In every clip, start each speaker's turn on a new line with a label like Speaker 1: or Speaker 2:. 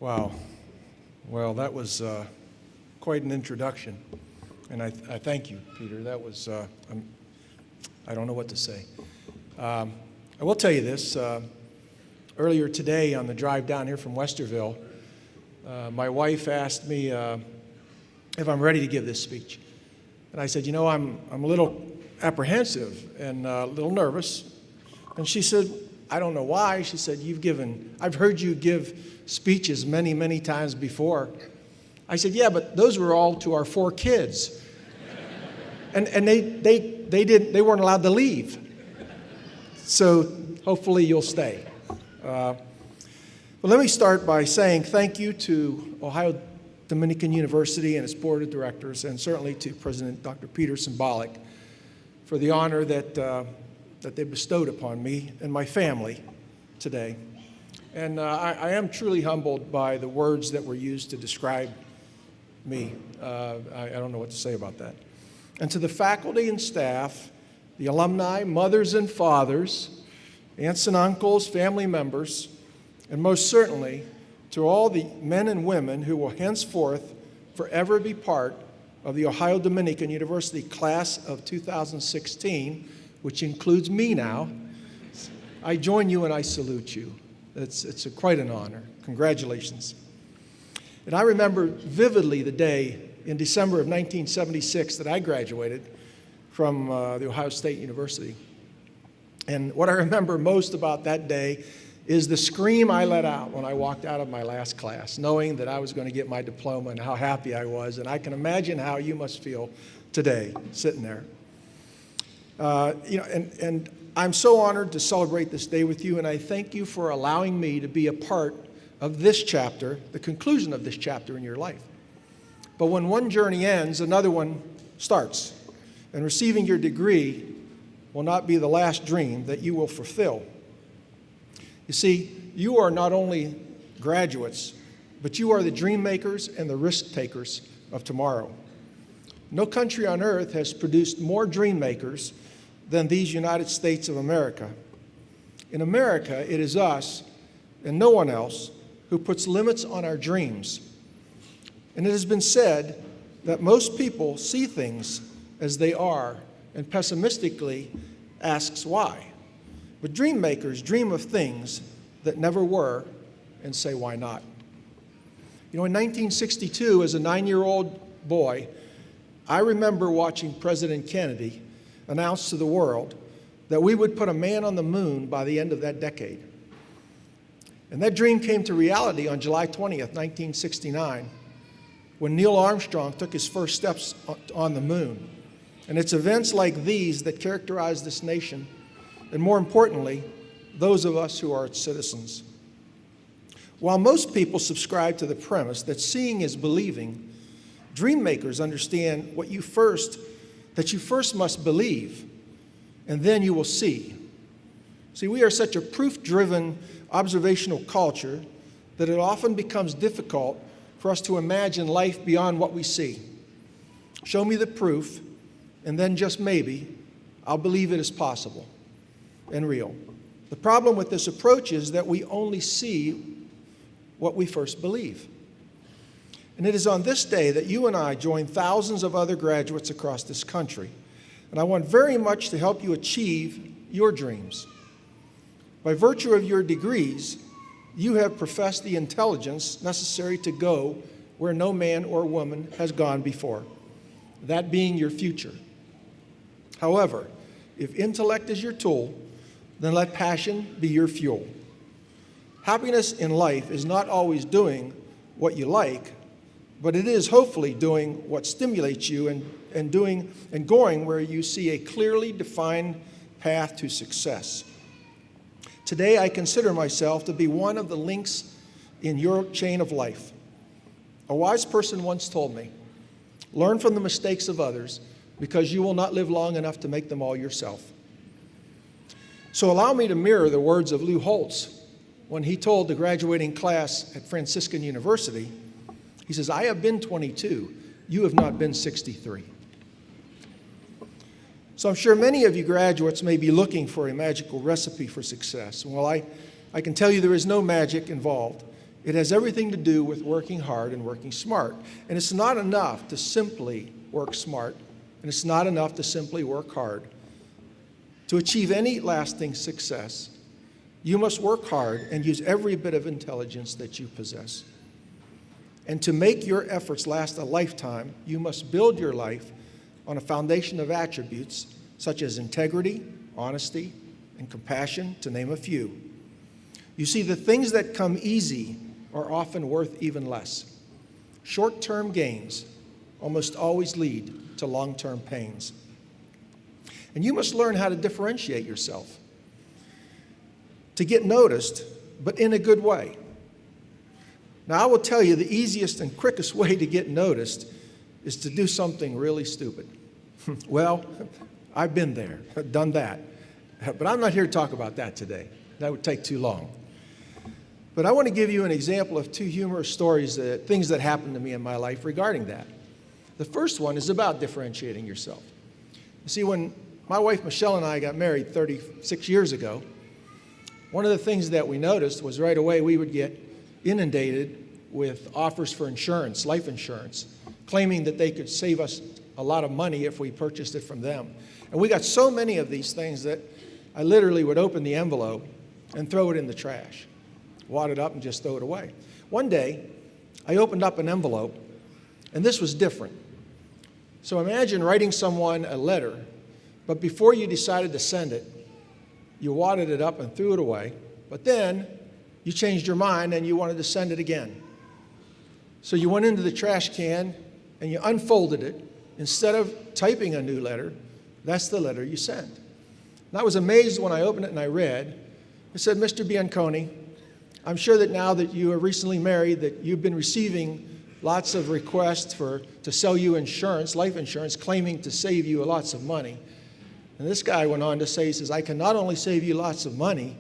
Speaker 1: Wow. Well, that was quite an introduction. And I thank you, Peter. That was, I don't know what to say. I will tell you this. Earlier today on the drive down here from Westerville, my wife asked me if I'm ready to give this speech. And I said, you know, I'm a little apprehensive and a little nervous. And she said, I don't know why. She said, I've heard you give speeches many, many times before. I said, yeah, but those were all to our 4 kids. And they weren't allowed to leave. So hopefully you'll stay. Well, let me start by saying thank you to Ohio Dominican University and its board of directors, and certainly to President Dr. Peter Symbolic for the honor that they bestowed upon me and my family today. And I am truly humbled by the words that were used to describe me. I don't know what to say about that. And to the faculty and staff, the alumni, mothers and fathers, aunts and uncles, family members, and most certainly to all the men and women who will henceforth forever be part of the Ohio Dominican University class of 2016, which includes me now. I join you and I salute you. It's quite an honor. Congratulations. And I remember vividly the day in December of 1976 that I graduated from the Ohio State University. And what I remember most about that day is the scream I let out when I walked out of my last class, knowing that I was going to get my diploma and how happy I was. And I can imagine how you must feel today, sitting there. And I'm so honored to celebrate this day with you, and I thank you for allowing me to be a part of this chapter, the conclusion of this chapter in your life. But when one journey ends, another one starts. And receiving your degree will not be the last dream that you will fulfill. You see, you are not only graduates, but you are the dream makers and the risk takers of tomorrow. No country on earth has produced more dream makers than these United States of America. In America, it is us and no one else who puts limits on our dreams. And it has been said that most people see things as they are and pessimistically asks why. But dream makers dream of things that never were and say, why not? You know, in 1962, as a 9-year-old boy, I remember watching President Kennedy announce to the world that we would put a man on the moon by the end of that decade. And that dream came to reality on July 20th, 1969, when Neil Armstrong took his first steps on the moon. And it's events like these that characterize this nation, and more importantly, those of us who are its citizens. While most people subscribe to the premise that seeing is believing, dream makers understand that you first must believe, and then you will see. See, we are such a proof-driven observational culture that it often becomes difficult for us to imagine life beyond what we see. Show me the proof, and then just maybe, I'll believe it is possible and real. The problem with this approach is that we only see what we first believe. And it is on this day that you and I join thousands of other graduates across this country. And I want very much to help you achieve your dreams. By virtue of your degrees, you have professed the intelligence necessary to go where no man or woman has gone before, that being your future. However, if intellect is your tool, then let passion be your fuel. Happiness in life is not always doing what you like, but it is hopefully doing what stimulates you and going where you see a clearly defined path to success. Today, I consider myself to be one of the links in your chain of life. A wise person once told me, learn from the mistakes of others because you will not live long enough to make them all yourself. So allow me to mirror the words of Lou Holtz when he told the graduating class at Franciscan University, he says, I have been 22, you have not been 63. So I'm sure many of you graduates may be looking for a magical recipe for success. Well, I can tell you there is no magic involved. It has everything to do with working hard and working smart. And it's not enough to simply work smart, and it's not enough to simply work hard. To achieve any lasting success, you must work hard and use every bit of intelligence that you possess. And to make your efforts last a lifetime, you must build your life on a foundation of attributes such as integrity, honesty, and compassion, to name a few. You see, the things that come easy are often worth even less. Short-term gains almost always lead to long-term pains. And you must learn how to differentiate yourself, to get noticed, but in a good way. Now, I will tell you the easiest and quickest way to get noticed is to do something really stupid. Well, I've been there, done that. But I'm not here to talk about that today. That would take too long. But I want to give you an example of two humorous stories, things that happened to me in my life regarding that. The first one is about differentiating yourself. You see, when my wife Michelle and I got married 36 years ago, one of the things that we noticed was right away we would get inundated with offers for insurance, life insurance, claiming that they could save us a lot of money if we purchased it from them. And we got so many of these things that I literally would open the envelope and throw it in the trash, wad it up and just throw it away. One day, I opened up an envelope, and this was different. So imagine writing someone a letter, but before you decided to send it, you wadded it up and threw it away, but then you changed your mind and you wanted to send it again. So you went into the trash can and you unfolded it. Instead of typing a new letter, that's the letter you sent. And I was amazed when I opened it and I read. It said, "Mr. Bianconi, I'm sure that now that you are recently married, that you've been receiving lots of requests to sell you insurance, life insurance, claiming to save you lots of money." And this guy went on to say, he says, "I can not only save you lots of money,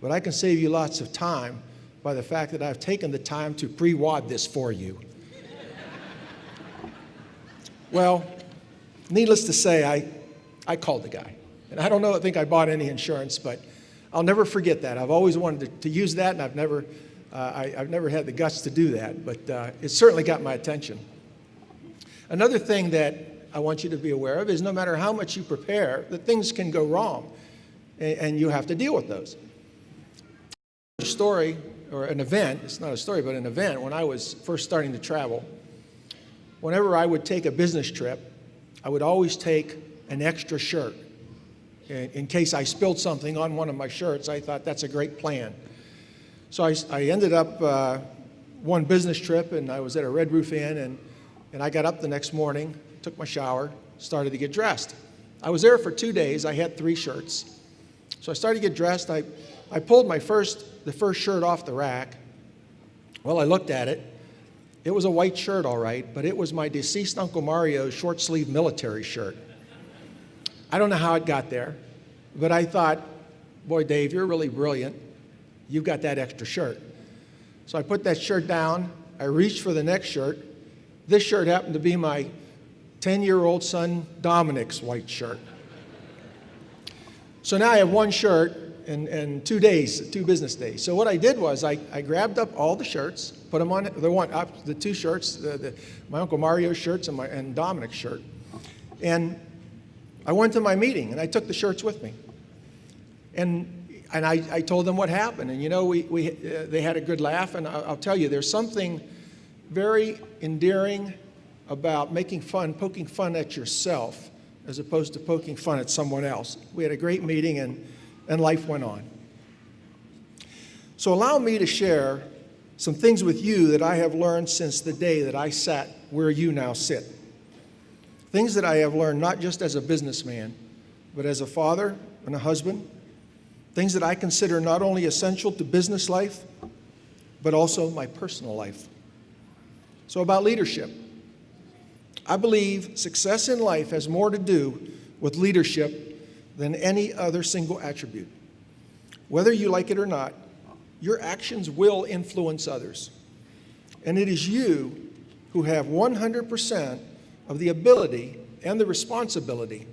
Speaker 1: but I can save you lots of time by the fact that I've taken the time to pre-wad this for you." Well, needless to say, I called the guy. And I don't think I bought any insurance, but I'll never forget that. I've always wanted to use that, and I've never had the guts to do that, but it certainly got my attention. Another thing that I want you to be aware of is no matter how much you prepare, that things can go wrong, and you have to deal with those. A story, or an event, it's not a story, but an event, when I was first starting to travel, whenever I would take a business trip, I would always take an extra shirt. In case I spilled something on one of my shirts, I thought that's a great plan. So I ended up one business trip, and I was at a Red Roof Inn, and I got up the next morning, took my shower, started to get dressed. I was there for 2 days. I had 3 shirts. So I started to get dressed. I pulled the first shirt off the rack. Well, I looked at it. It was a white shirt, all right, but it was my deceased Uncle Mario's short-sleeve military shirt. I don't know how it got there, but I thought, boy, Dave, you're really brilliant. You've got that extra shirt. So I put that shirt down. I reached for the next shirt. This shirt happened to be my 10-year-old son Dominic's white shirt. So now I have one shirt and 2 days, 2 business days. So what I did was I grabbed up all the shirts, put them on the 2 shirts, my Uncle Mario's shirts and Dominic's shirt. And I went to my meeting, and I took the shirts with me. And I told them what happened. And, they had a good laugh. And I'll tell you, there's something very endearing about poking fun at yourself as opposed to poking fun at someone else. We had a great meeting, and life went on. So allow me to share some things with you that I have learned since the day that I sat where you now sit. Things that I have learned not just as a businessman, but as a father and a husband. Things that I consider not only essential to business life, but also my personal life. So about leadership. I believe success in life has more to do with leadership than any other single attribute. Whether you like it or not, your actions will influence others. And it is you who have 100% of the ability and the responsibility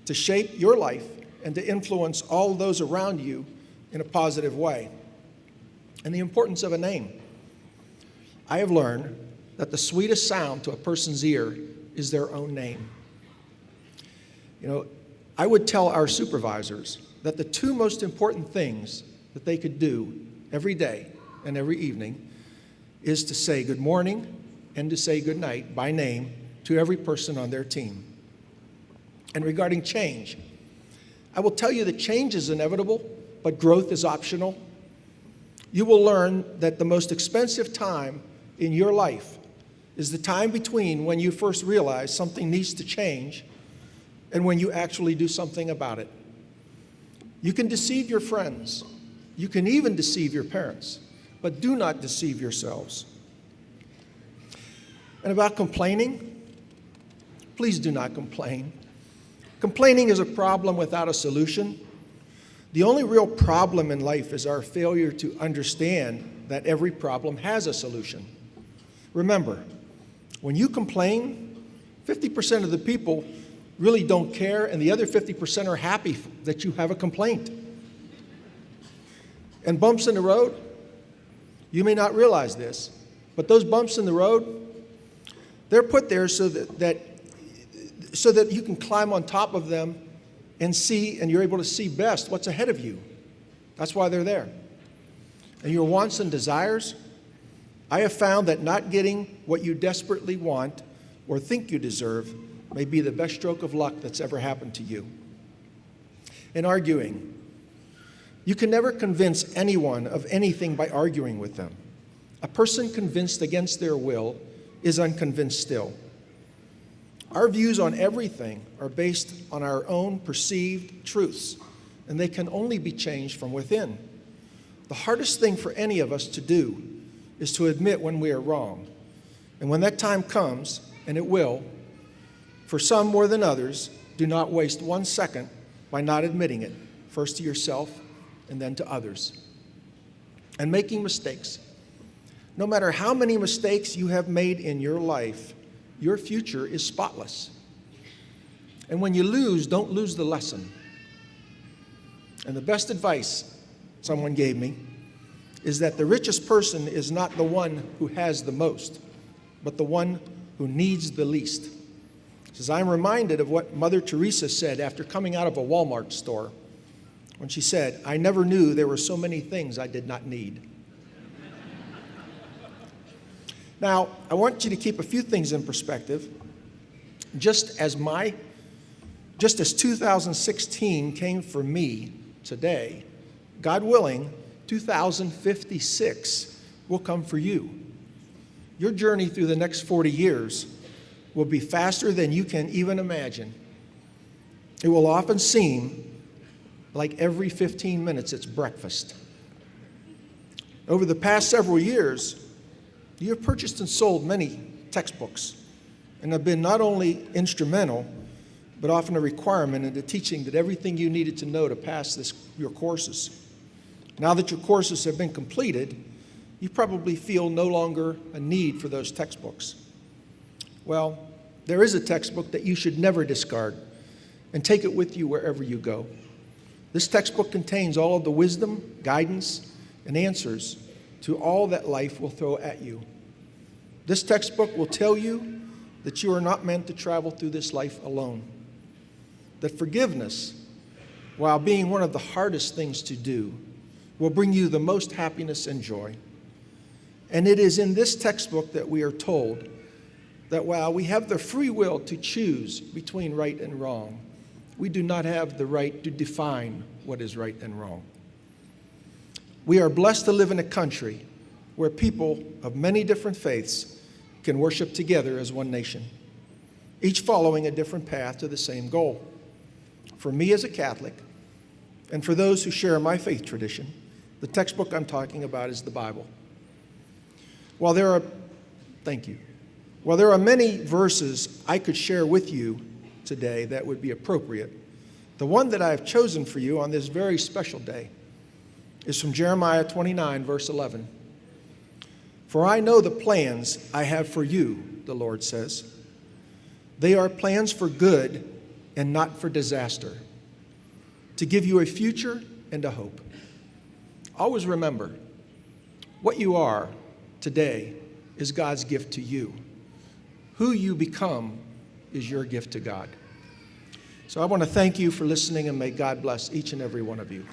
Speaker 1: to shape your life and to influence all those around you in a positive way. And the importance of a name. I have learned that the sweetest sound to a person's ear is their own name. You know, I would tell our supervisors that the two most important things that they could do every day and every evening is to say good morning and to say good night by name to every person on their team. And regarding change, I will tell you that change is inevitable, but growth is optional. You will learn that the most expensive time in your life is the time between when you first realize something needs to change and when you actually do something about it. You can deceive your friends. You can even deceive your parents, but do not deceive yourselves. And about complaining, please do not complain. Complaining is a problem without a solution. The only real problem in life is our failure to understand that every problem has a solution. Remember, when you complain, 50% of the people really don't care, and the other 50% are happy that you have a complaint. And bumps in the road, you may not realize this, but those bumps in the road, they're put there so that you can climb on top of them and see, and you're able to see best what's ahead of you. That's why they're there. And your wants and desires, I have found that not getting what you desperately want or think you deserve may be the best stroke of luck that's ever happened to you. In arguing, you can never convince anyone of anything by arguing with them. A person convinced against their will is unconvinced still. Our views on everything are based on our own perceived truths, and they can only be changed from within. The hardest thing for any of us to do is to admit when we are wrong. And when that time comes, and it will, for some more than others, do not waste 1 second by not admitting it, first to yourself and then to others. And making mistakes. No matter how many mistakes you have made in your life, your future is spotless. And when you lose, don't lose the lesson. And the best advice someone gave me is that the richest person is not the one who has the most, but the one who needs the least. Says, I'm reminded of what Mother Teresa said after coming out of a Walmart store when she said, I never knew there were so many things I did not need. Now, I want you to keep a few things in perspective. Just as 2016 came for me today, God willing, 2056 will come for you. Your journey through the next 40 years will be faster than you can even imagine. It will often seem like every 15 minutes it's breakfast. Over the past several years, you have purchased and sold many textbooks and have been not only instrumental, but often a requirement in the teaching that everything you needed to know to pass your courses. Now that your courses have been completed, you probably feel no longer a need for those textbooks. Well, there is a textbook that you should never discard and take it with you wherever you go. This textbook contains all of the wisdom, guidance, and answers to all that life will throw at you. This textbook will tell you that you are not meant to travel through this life alone. That forgiveness, while being one of the hardest things to do, will bring you the most happiness and joy. And it is in this textbook that we are told that while we have the free will to choose between right and wrong, we do not have the right to define what is right and wrong. We are blessed to live in a country where people of many different faiths can worship together as one nation, each following a different path to the same goal. For me as a Catholic, and for those who share my faith tradition, the textbook I'm talking about is the Bible. While there are many verses I could share with you today that would be appropriate, the one that I have chosen for you on this very special day is from Jeremiah 29, verse 11. For I know the plans I have for you, the Lord says. They are plans for good and not for disaster, to give you a future and a hope. Always remember, what you are today is God's gift to you. Who you become is your gift to God. So I want to thank you for listening, and may God bless each and every one of you.